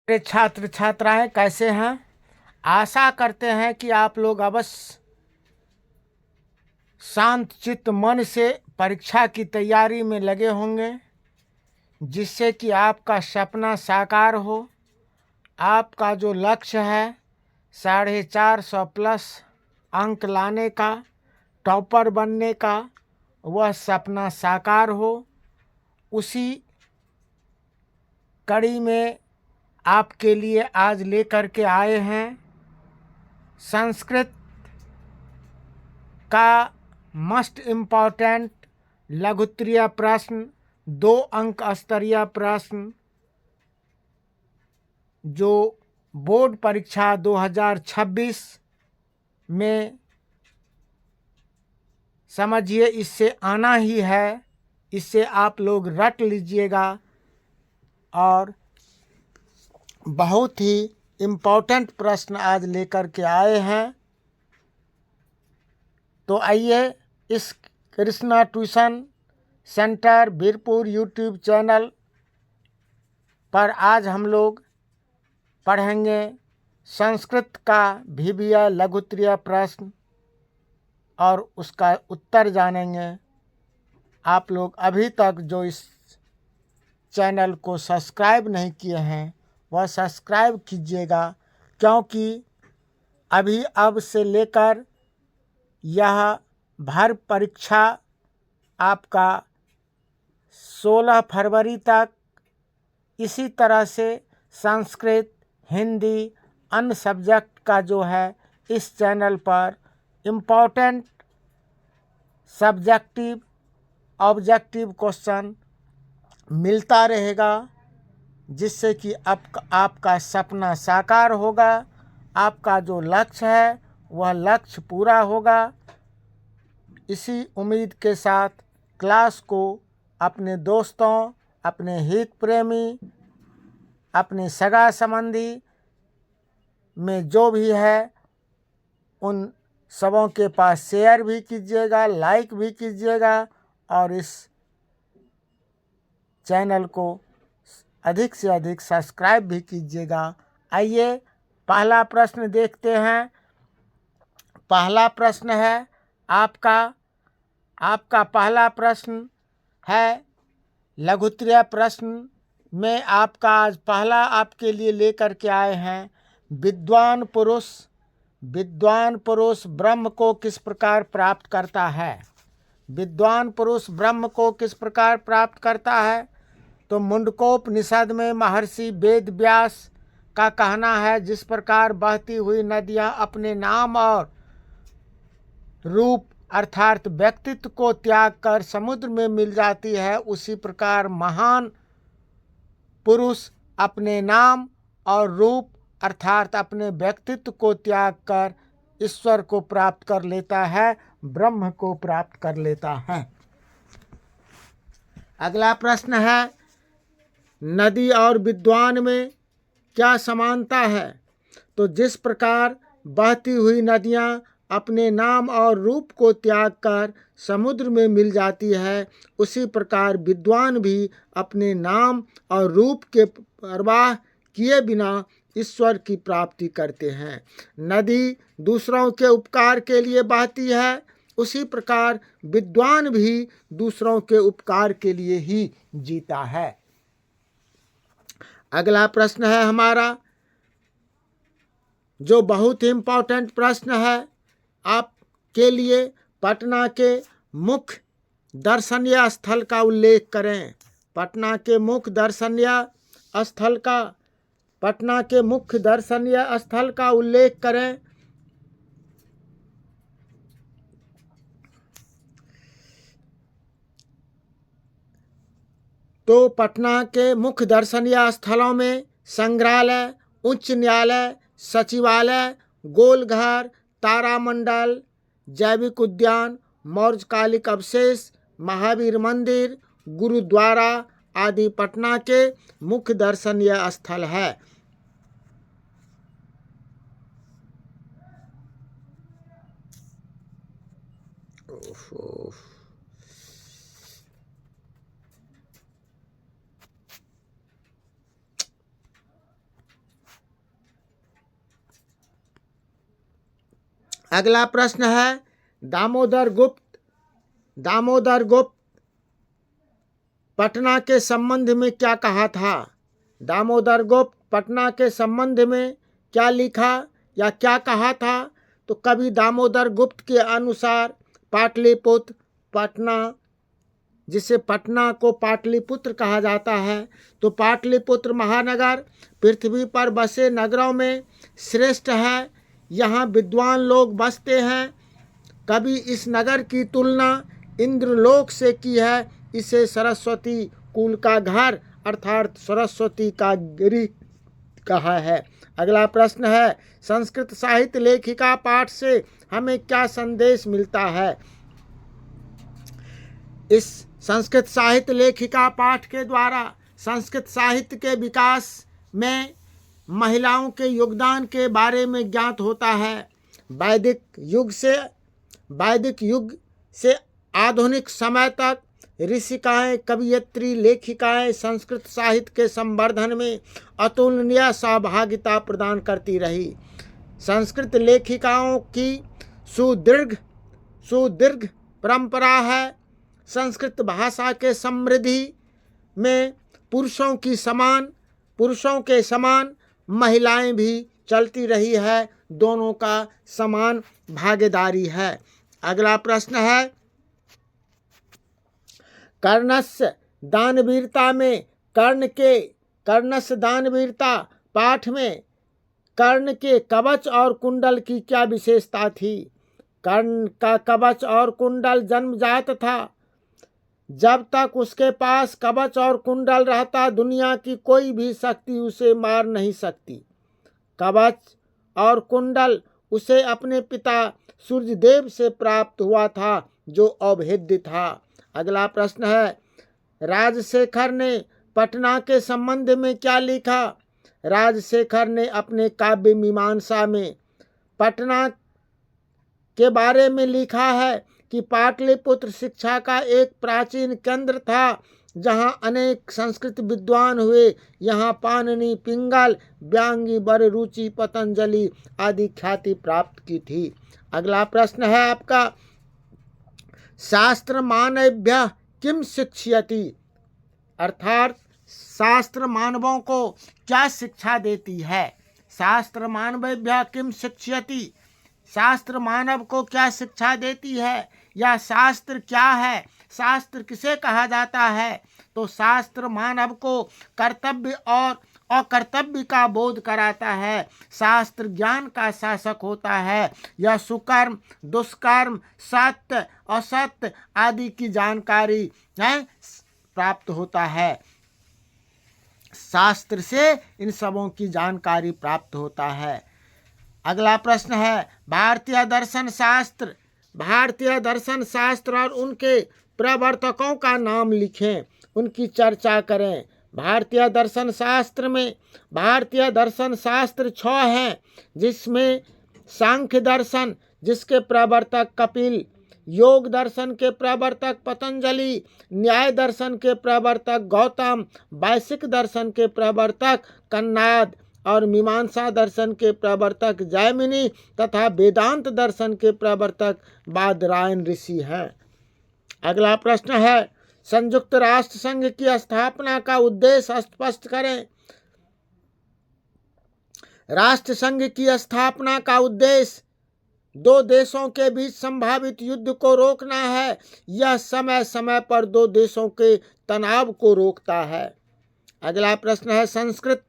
मेरे छात्र छात्राएं कैसे हैं। आशा करते हैं कि आप लोग अवश्य शांत चित्त मन से परीक्षा की तैयारी में लगे होंगे, जिससे कि आपका सपना साकार हो। आपका जो लक्ष्य है 450 प्लस अंक लाने का, टॉपर बनने का, वह सपना साकार हो। उसी कड़ी में आपके लिए आज लेकर के आए हैं संस्कृत का मस्ट इम्पॉर्टेंट लघुत्तरीय प्रश्न, 2 अंक स्तरीय प्रश्न, जो बोर्ड परीक्षा 2026 में समझिए इससे आना ही है। इससे आप लोग रट लीजिएगा और बहुत ही इम्पोर्टेंट प्रश्न आज लेकर के आए हैं। तो आइए इस Krishna tuition centre Birpur YouTube channel पर आज हम लोग पढ़ेंगे संस्कृत का VBA लघुत्तरीय प्रश्न और उसका उत्तर जानेंगे। आप लोग अभी तक जो इस चैनल को सब्सक्राइब नहीं किए हैं वह सब्सक्राइब कीजिएगा, क्योंकि अभी अब से लेकर यह भर परीक्षा आपका 16 फरवरी तक इसी तरह से संस्कृत, हिंदी, अन्य सब्जेक्ट का जो है इस चैनल पर इम्पोर्टेंट सब्जेक्टिव ऑब्जेक्टिव क्वेश्चन मिलता रहेगा, जिससे कि आपका सपना साकार होगा। आपका जो लक्ष्य है वह लक्ष्य पूरा होगा। इसी उम्मीद के साथ क्लास को अपने दोस्तों, अपने हित प्रेमी, अपने सगा संबंधी में जो भी है उन सबों के पास शेयर भी कीजिएगा, लाइक भी कीजिएगा और इस चैनल को अधिक से अधिक सब्सक्राइब भी कीजिएगा। आइए पहला प्रश्न देखते हैं। पहला प्रश्न है आपका पहला प्रश्न है लघुत्तरीय प्रश्न में आपका आज पहला आपके लिए लेकर के आए हैं विद्वान पुरुष ब्रह्म को किस प्रकार प्राप्त करता है। विद्वान पुरुष ब्रह्म को किस प्रकार प्राप्त करता है, तो मुंडकोपनिषद में महर्षि वेद व्यास का कहना है, जिस प्रकार बहती हुई नदियाँ अपने नाम और रूप अर्थात व्यक्तित्व को त्याग कर समुद्र में मिल जाती है, उसी प्रकार महान पुरुष अपने नाम और रूप अर्थात अपने व्यक्तित्व को त्याग कर ईश्वर को प्राप्त कर लेता है, ब्रह्म को प्राप्त कर लेता है। अगला प्रश्न है नदी और विद्वान में क्या समानता है, तो जिस प्रकार बहती हुई नदियाँ अपने नाम और रूप को त्याग कर समुद्र में मिल जाती है, उसी प्रकार विद्वान भी अपने नाम और रूप के परवाह किए बिना ईश्वर की प्राप्ति करते हैं। नदी दूसरों के उपकार के लिए बहती है, उसी प्रकार विद्वान भी दूसरों के उपकार के लिए ही जीता है। अगला प्रश्न है हमारा, जो बहुत ही इम्पोर्टेंट प्रश्न है आपके लिए, पटना के मुख्य दर्शनीय स्थल का उल्लेख करें। पटना के मुख्य दर्शनीय स्थल का उल्लेख करें। तो पटना के मुख्य दर्शनीय स्थलों में संग्रहालय, उच्च न्यायालय, सचिवालय, गोलघर, तारामंडल, जैविक उद्यान, मौर्यकालिक अवशेष, महावीर मंदिर, गुरुद्वारा आदि पटना के मुख्य दर्शनीय स्थल है। अगला प्रश्न है, दामोदर गुप्त पटना के संबंध में क्या कहा था? दामोदर गुप्त पटना के संबंध में क्या लिखा या क्या कहा था? तो कवि दामोदर गुप्त के अनुसार पाटलिपुत्र, पटना, जिसे पटना को पाटलिपुत्र कहा जाता है, तो पाटलिपुत्र महानगर पृथ्वी पर बसे नगरों में श्रेष्ठ है। यहाँ विद्वान लोग बसते हैं। कभी इस नगर की तुलना इंद्रलोक से की है। इसे सरस्वती कुल का घर अर्थात सरस्वती का गिरी कहा है। अगला प्रश्न है, संस्कृत साहित्य लेखिका पाठ से हमें क्या संदेश मिलता है? इस संस्कृत साहित्य लेखिका पाठ के द्वारा संस्कृत साहित्य के विकास में महिलाओं के योगदान के बारे में ज्ञात होता है। वैदिक युग से आधुनिक समय तक ऋषिकाएँ, कवयित्री, लेखिकाएँ संस्कृत साहित्य के संवर्धन में अतुलनीय सहभागिता प्रदान करती रही। संस्कृत लेखिकाओं की सुदीर्घ परंपरा है। संस्कृत भाषा के समृद्धि में पुरुषों के समान महिलाएं भी चलती रही है। दोनों का समान भागीदारी है। अगला प्रश्न है, कर्णस्य दानवीरता में कर्णस्य दानवीरता पाठ में कर्ण के कवच और कुंडल की क्या विशेषता थी? कर्ण का कवच और कुंडल जन्मजात था। जब तक उसके पास कवच और कुंडल रहता, दुनिया की कोई भी शक्ति उसे मार नहीं सकती। कवच और कुंडल उसे अपने पिता सूर्यदेव से प्राप्त हुआ था, जो अभेद्य था। अगला प्रश्न है, राजशेखर ने पटना के संबंध में क्या लिखा? राजशेखर ने अपने काव्य मीमांसा में पटना के बारे में लिखा है कि पाटलिपुत्र शिक्षा का एक प्राचीन केंद्र था, जहां अनेक संस्कृत विद्वान हुए। यहाँ पाणिनि, पिंगल, व्यांगी, बररुचि, पतंजलि आदि ख्याति प्राप्त की थी। अगला प्रश्न है आपका, शास्त्र मानवेभ्यः किम शिक्षयति? अर्थात शास्त्र मानवों को क्या शिक्षा देती है? शास्त्र मानवेभ्यः किम शिक्षयति? शास्त्र मानव को क्या शिक्षा देती है या शास्त्र क्या है? शास्त्र किसे कहा जाता है? तो शास्त्र मानव को कर्तव्य और अकर्तव्य का बोध कराता है। शास्त्र ज्ञान का शासक होता है। यह सुकर्म, दुष्कर्म, सत्य, असत्य आदि की जानकारी प्राप्त होता है। शास्त्र से इन सबों की जानकारी प्राप्त होता है। अगला प्रश्न है, भारतीय दर्शन शास्त्र और उनके प्रवर्तकों का नाम लिखें, उनकी चर्चा करें। भारतीय दर्शन शास्त्र 6 हैं, जिसमें सांख्य दर्शन जिसके प्रवर्तक कपिल, योग दर्शन के प्रवर्तक पतंजलि, न्याय दर्शन के प्रवर्तक गौतम, वैशिक दर्शन के प्रवर्तक कन्नाद और मीमांसा दर्शन के प्रवर्तक जैमिनी तथा वेदांत दर्शन के प्रवर्तक बादरायण ऋषि हैं। अगला प्रश्न है, संयुक्त राष्ट्र संघ की स्थापना का उद्देश्य स्पष्ट करें। राष्ट्र संघ की स्थापना का उद्देश्य 2 देशों के बीच संभावित युद्ध को रोकना है। यह समय समय पर 2 देशों के तनाव को रोकता है। अगला प्रश्न है, संस्कृत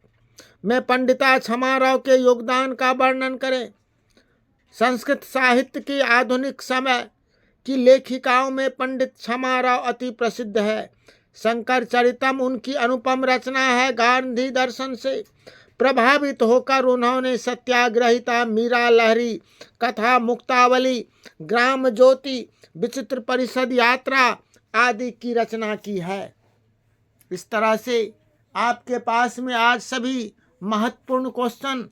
में पंडिता छमाराव के योगदान का वर्णन करें। संस्कृत साहित्य की आधुनिक समय की लेखिकाओं में पंडित छमाराव अति प्रसिद्ध है। शंकर चरितम उनकी अनुपम रचना है। गांधी दर्शन से प्रभावित होकर उन्होंने सत्याग्रहिता, मीरा लहरी, कथा मुक्तावली, ग्राम ज्योति, विचित्र परिषद यात्रा आदि की रचना की है। इस तरह से आपके पास में आज सभी महत्वपूर्ण क्वेश्चन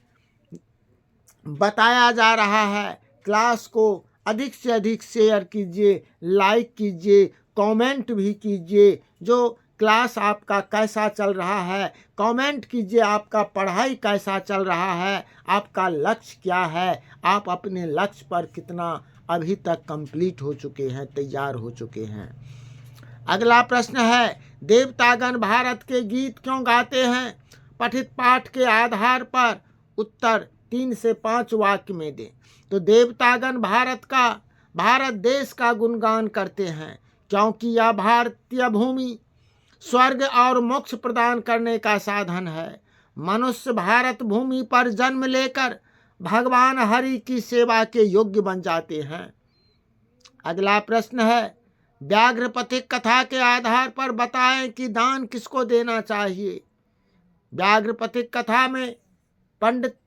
बताया जा रहा है। क्लास को अधिक से अधिक शेयर कीजिए, लाइक कीजिए, कमेंट भी कीजिए। जो क्लास आपका कैसा चल रहा है, कमेंट कीजिए आपका पढ़ाई कैसा चल रहा है, आपका लक्ष्य क्या है, आप अपने लक्ष्य पर कितना अभी तक कंप्लीट हो चुके हैं, तैयार हो चुके हैं। अगला प्रश्न है, देवतागण भारत के गीत क्यों गाते हैं? पठित पाठ के आधार पर उत्तर 3 से 5 वाक्य में दें। तो देवतागण भारत देश का गुणगान करते हैं क्योंकि यह भारतीय भूमि स्वर्ग और मोक्ष प्रदान करने का साधन है। मनुष्य भारत भूमि पर जन्म लेकर भगवान हरि की सेवा के योग्य बन जाते हैं। अगला प्रश्न है, व्याघ्रपथिक कथा के आधार पर बताएं कि दान किसको देना चाहिए। व्याघ्रपथिक कथा में पंडित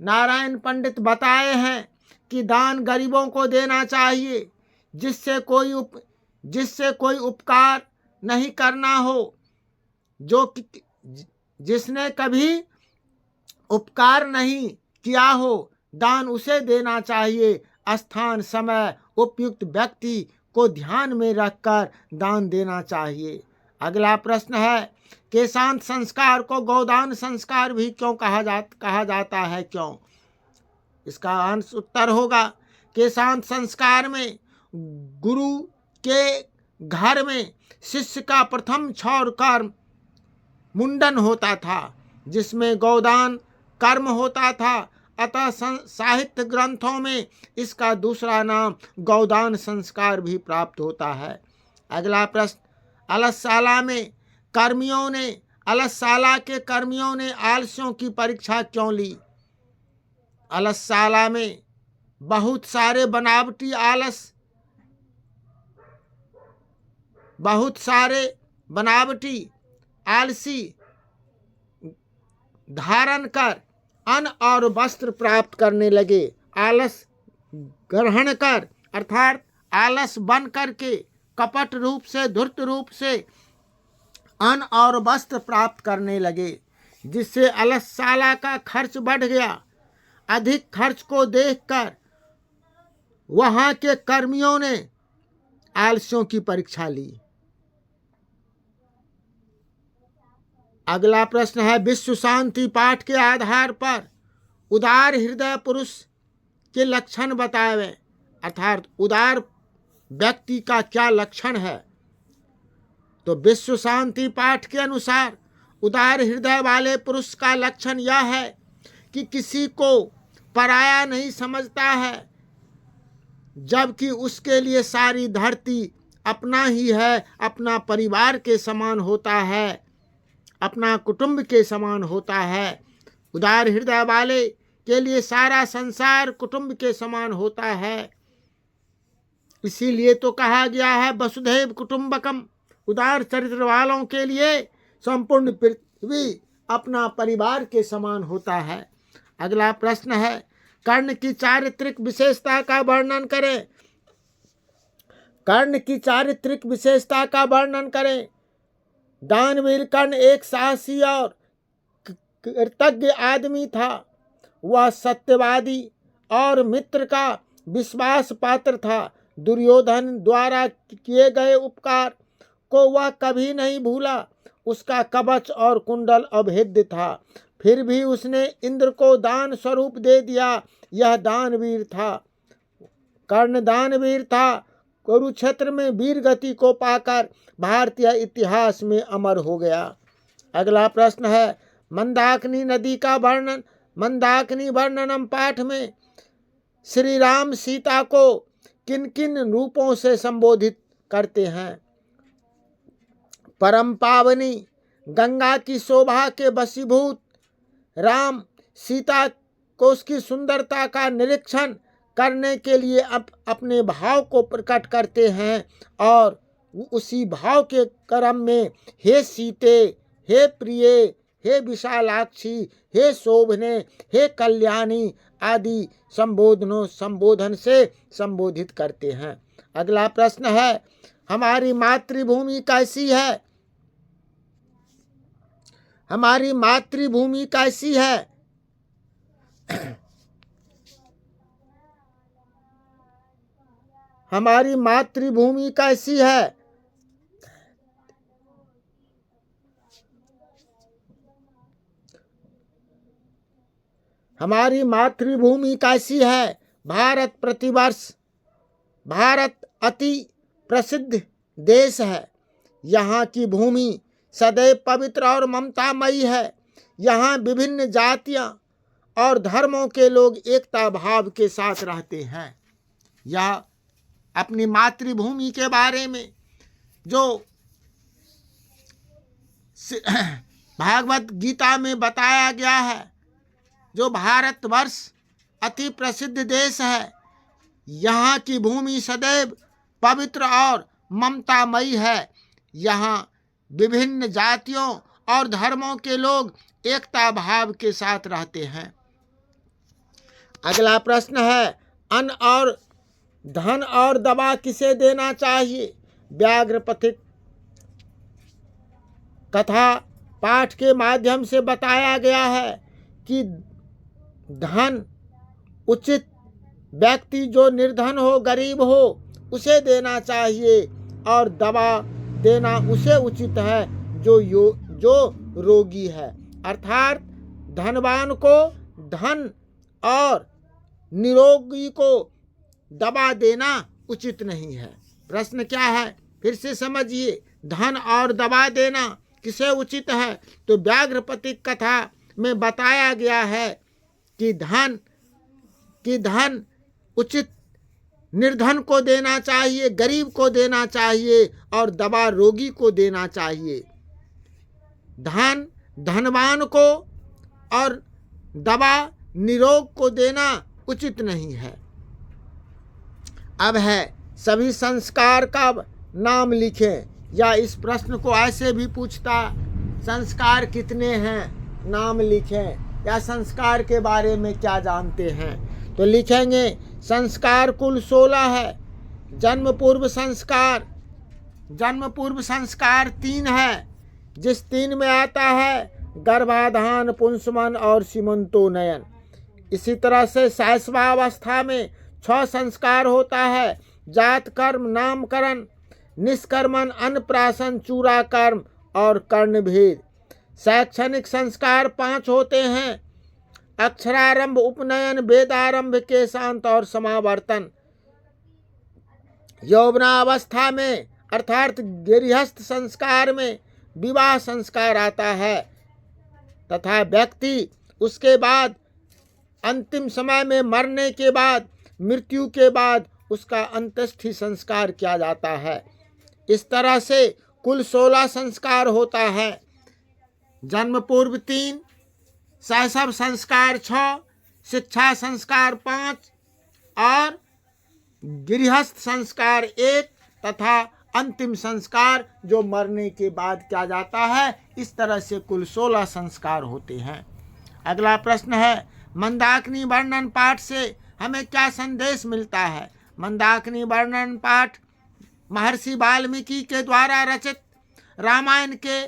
नारायण पंडित बताए हैं कि दान गरीबों को देना चाहिए, जिससे कोई उपकार नहीं करना हो, जिसने कभी उपकार नहीं किया हो, दान उसे देना चाहिए। स्थान, समय, उपयुक्त व्यक्ति को ध्यान में रखकर दान देना चाहिए। अगला प्रश्न है, केशांत संस्कार को गोदान संस्कार भी क्यों कहा जाता है, क्यों? इसका आंसर उत्तर होगा, केशांत संस्कार में गुरु के घर में शिष्य का प्रथम क्षौर कर्म मुंडन होता था, जिसमें गोदान कर्म होता था। अतः साहित्य ग्रंथों में इसका दूसरा नाम गोदान संस्कार भी प्राप्त होता है। अगला प्रश्न, अलसशाला के कर्मियों ने आलसियों की परीक्षा क्यों ली? अलसशाला में बहुत सारे बनावटी आलसी धारण कर अन्न और वस्त्र प्राप्त करने लगे। आलस ग्रहण कर अर्थात आलस बन करके कपट रूप से, धूर्त रूप से अन्न और वस्त्र प्राप्त करने लगे, जिससे अलसशाला का खर्च बढ़ गया। अधिक खर्च को देखकर वहां के कर्मियों ने आलसियों की परीक्षा ली। अगला प्रश्न है, विश्व शांति पाठ के आधार पर उदार हृदय पुरुष के लक्षण बताएं, अर्थात उदार व्यक्ति का क्या लक्षण है। तो विश्व शांति पाठ के अनुसार उदार हृदय वाले पुरुष का लक्षण यह है कि किसी को पराया नहीं समझता है, जबकि उसके लिए सारी धरती अपना ही है, अपना परिवार के समान होता है, अपना कुटुंब के समान होता है। उदार हृदय वाले के लिए सारा संसार कुटुंब के समान होता है। इसीलिए तो कहा गया है वसुधैव कुटुंबकम। उदार चरित्र वालों के लिए संपूर्ण पृथ्वी अपना परिवार के समान होता है। अगला प्रश्न है, कर्ण की चारित्रिक विशेषता का वर्णन करें। कर्ण की चारित्रिक विशेषता का वर्णन करें। दानवीर कर्ण एक साहसी और कृतज्ञ आदमी था। वह सत्यवादी और मित्र का विश्वास पात्र था। दुर्योधन द्वारा किए गए उपकार को वह कभी नहीं भूला। उसका कवच और कुंडल अभेद्य था, फिर भी उसने इंद्र को दान स्वरूप दे दिया। यह दानवीर था, कर्ण दानवीर था। कुरुक्षेत्र में वीर गति को पाकर भारतीय इतिहास में अमर हो गया। अगला प्रश्न है, मंदाकिनी नदी का वर्णन। मंदाकिनी वर्णनम पाठ में श्री राम सीता को किन किन रूपों से संबोधित करते हैं। परम पावनी गंगा की शोभा के वशीभूत राम सीता को उसकी सुंदरता का निरीक्षण करने के लिए अपने भाव को प्रकट करते हैं और उसी भाव के क्रम में हे सीते, हे प्रिय, हे विशालाक्षी, हे शोभने, हे कल्याणी आदि संबोधन से संबोधित करते हैं। अगला प्रश्न है, हमारी मातृभूमि कैसी है। हमारी मातृभूमि कैसी है। हमारी मातृभूमि कैसी है। हमारी मातृभूमि कैसी है? भारत प्रतिवर्ष भारत अति प्रसिद्ध देश है। यहाँ की भूमि सदैव पवित्र और ममतामयी है। यहाँ विभिन्न जातियाँ और धर्मों के लोग एकता भाव के साथ रहते हैं। यह अपनी मातृभूमि के बारे में जो भागवत गीता में बताया गया है, जो भारतवर्ष अति प्रसिद्ध देश है, यहाँ की भूमि सदैव पवित्र और ममतामयी है। यहाँ विभिन्न जातियों और धर्मों के लोग एकता भाव के साथ रहते हैं। अगला प्रश्न है, अन्न और धन और दवा किसे देना चाहिए? व्याघ्र पथिक कथा पाठ के माध्यम से बताया गया है कि धन उचित व्यक्ति जो निर्धन हो, गरीब हो, उसे देना चाहिए, और दवा देना उसे उचित है जो रोगी है। अर्थात धनवान को धन और निरोगी को दवा देना उचित नहीं है। प्रश्न क्या है, फिर से समझिए। धन और दवा देना किसे उचित है? तो व्याघ्रपतिक कथा में बताया गया है कि धन उचित निर्धन को देना चाहिए, गरीब को देना चाहिए, और दवा रोगी को देना चाहिए। धन धनवान को और दवा निरोग को देना उचित नहीं है। अब है सभी संस्कार का नाम लिखें, या इस प्रश्न को ऐसे भी पूछता, संस्कार कितने हैं, नाम लिखें, या संस्कार के बारे में क्या जानते हैं? तो लिखेंगे संस्कार कुल 16 है। जन्म पूर्व संस्कार 3 है, जिस 3 में आता है गर्भाधान, पुंसवन और सीमंतोन्नयन। इसी तरह से शैशवावस्था में 6 संस्कार होता है, जात कर्म, नामकरण, निष्कर्मण, अन्नप्राशन, चूड़ाकर्म और कर्णभेद। शैक्षणिक संस्कार 5 होते हैं, अक्षरारंभ, उपनयन, वेदारंभ, केशांत और समावर्तन। यौवनावस्था में अर्थात गृहस्थ संस्कार में विवाह संस्कार आता है, तथा व्यक्ति उसके बाद अंतिम समय में मरने के बाद, मृत्यु के बाद उसका अंत्येष्टि संस्कार किया जाता है। इस तरह से कुल 16 संस्कार होता है। जन्म पूर्व 3, शैशव संस्कार 6, शिक्षा संस्कार 5 और गृहस्थ संस्कार 1 तथा अंतिम संस्कार जो मरने के बाद किया जाता है। इस तरह से कुल 16 संस्कार होते हैं। अगला प्रश्न है, मंदाकिनी वर्णन पाठ से हमें क्या संदेश मिलता है? मंदाकिनी वर्णन पाठ महर्षि वाल्मीकि के द्वारा रचित रामायण के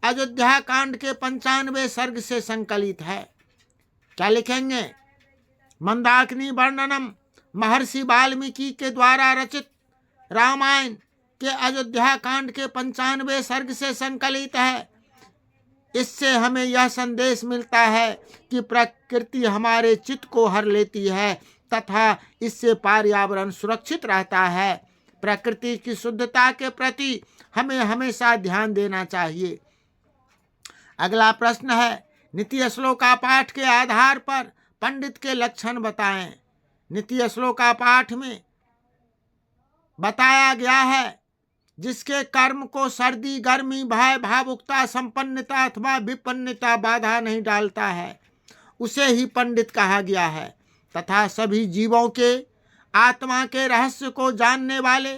अयोध्या कांड के 95वें सर्ग से संकलित है। क्या लिखेंगे? मंदाकिनी वर्णनम महर्षि वाल्मीकि के द्वारा रचित रामायण के अयोध्या कांड के 95वें सर्ग से संकलित है। इससे हमें यह संदेश मिलता है कि प्रकृति हमारे चित्त को हर लेती है तथा इससे पर्यावरण सुरक्षित रहता है। प्रकृति की शुद्धता के प्रति हमें हमेशा ध्यान देना चाहिए। अगला प्रश्न है, नीति श्लोका पाठ के आधार पर पंडित के लक्षण बताएं। नीति श्लोका पाठ में बताया गया है, जिसके कर्म को सर्दी, गर्मी, भय, भावुकता, संपन्नता अथवा विपन्नता बाधा नहीं डालता है, उसे ही पंडित कहा गया है। तथा सभी जीवों के आत्मा के रहस्य को जानने वाले,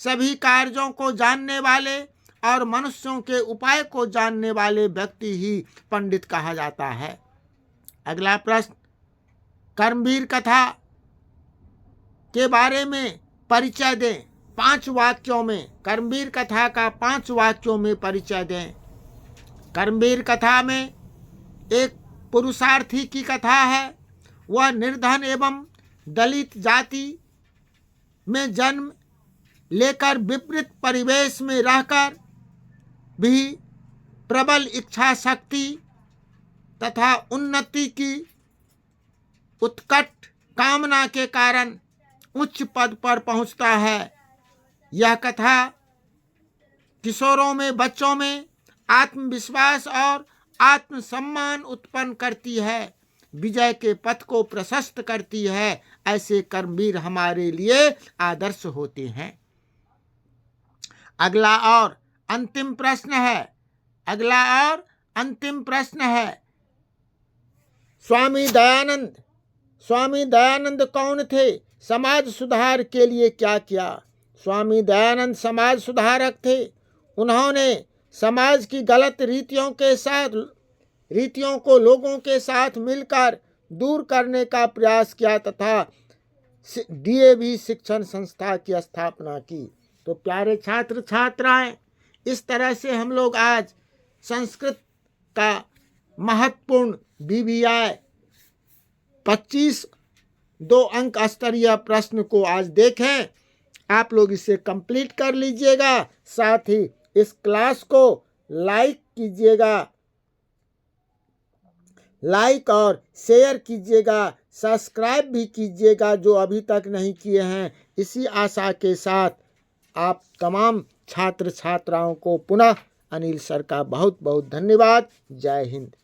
सभी कार्यों को जानने वाले और मनुष्यों के उपाय को जानने वाले व्यक्ति ही पंडित कहा जाता है। अगला प्रश्न, कर्मवीर कथा के बारे में परिचय दें। 5 वाक्यों में कर्मवीर कथा का 5 वाक्यों में परिचय दें। कर्मवीर कथा में एक पुरुषार्थी की कथा है। वह निर्धन एवं दलित जाति में जन्म लेकर विपरीत परिवेश में रहकर भी प्रबल इच्छा शक्ति तथा उन्नति की उत्कट कामना के कारण उच्च पद पर पहुंचता है। यह कथा किशोरों में, बच्चों में आत्मविश्वास और आत्मसम्मान उत्पन्न करती है, विजय के पथ को प्रशस्त करती है। ऐसे कर्मवीर हमारे लिए आदर्श होते हैं। अगला और अंतिम प्रश्न है, स्वामी दयानंद कौन थे? समाज सुधार के लिए क्या किया? स्वामी दयानंद समाज सुधारक थे। उन्होंने समाज की गलत रीतियों को लोगों के साथ मिलकर दूर करने का प्रयास किया तथा डीएवी शिक्षण संस्था की स्थापना की। तो प्यारे छात्र छात्राएं, इस तरह से हम लोग आज संस्कृत का महत्वपूर्ण BBI 25 2 अंक स्तरीय प्रश्न को आज देखें। आप लोग इसे कंप्लीट कर लीजिएगा। साथ ही इस क्लास को लाइक कीजिएगा, लाइक और शेयर कीजिएगा, सब्सक्राइब भी कीजिएगा जो अभी तक नहीं किए हैं। इसी आशा के साथ आप तमाम छात्र छात्राओं को पुनः अनिल सर का बहुत बहुत धन्यवाद। जय हिंद।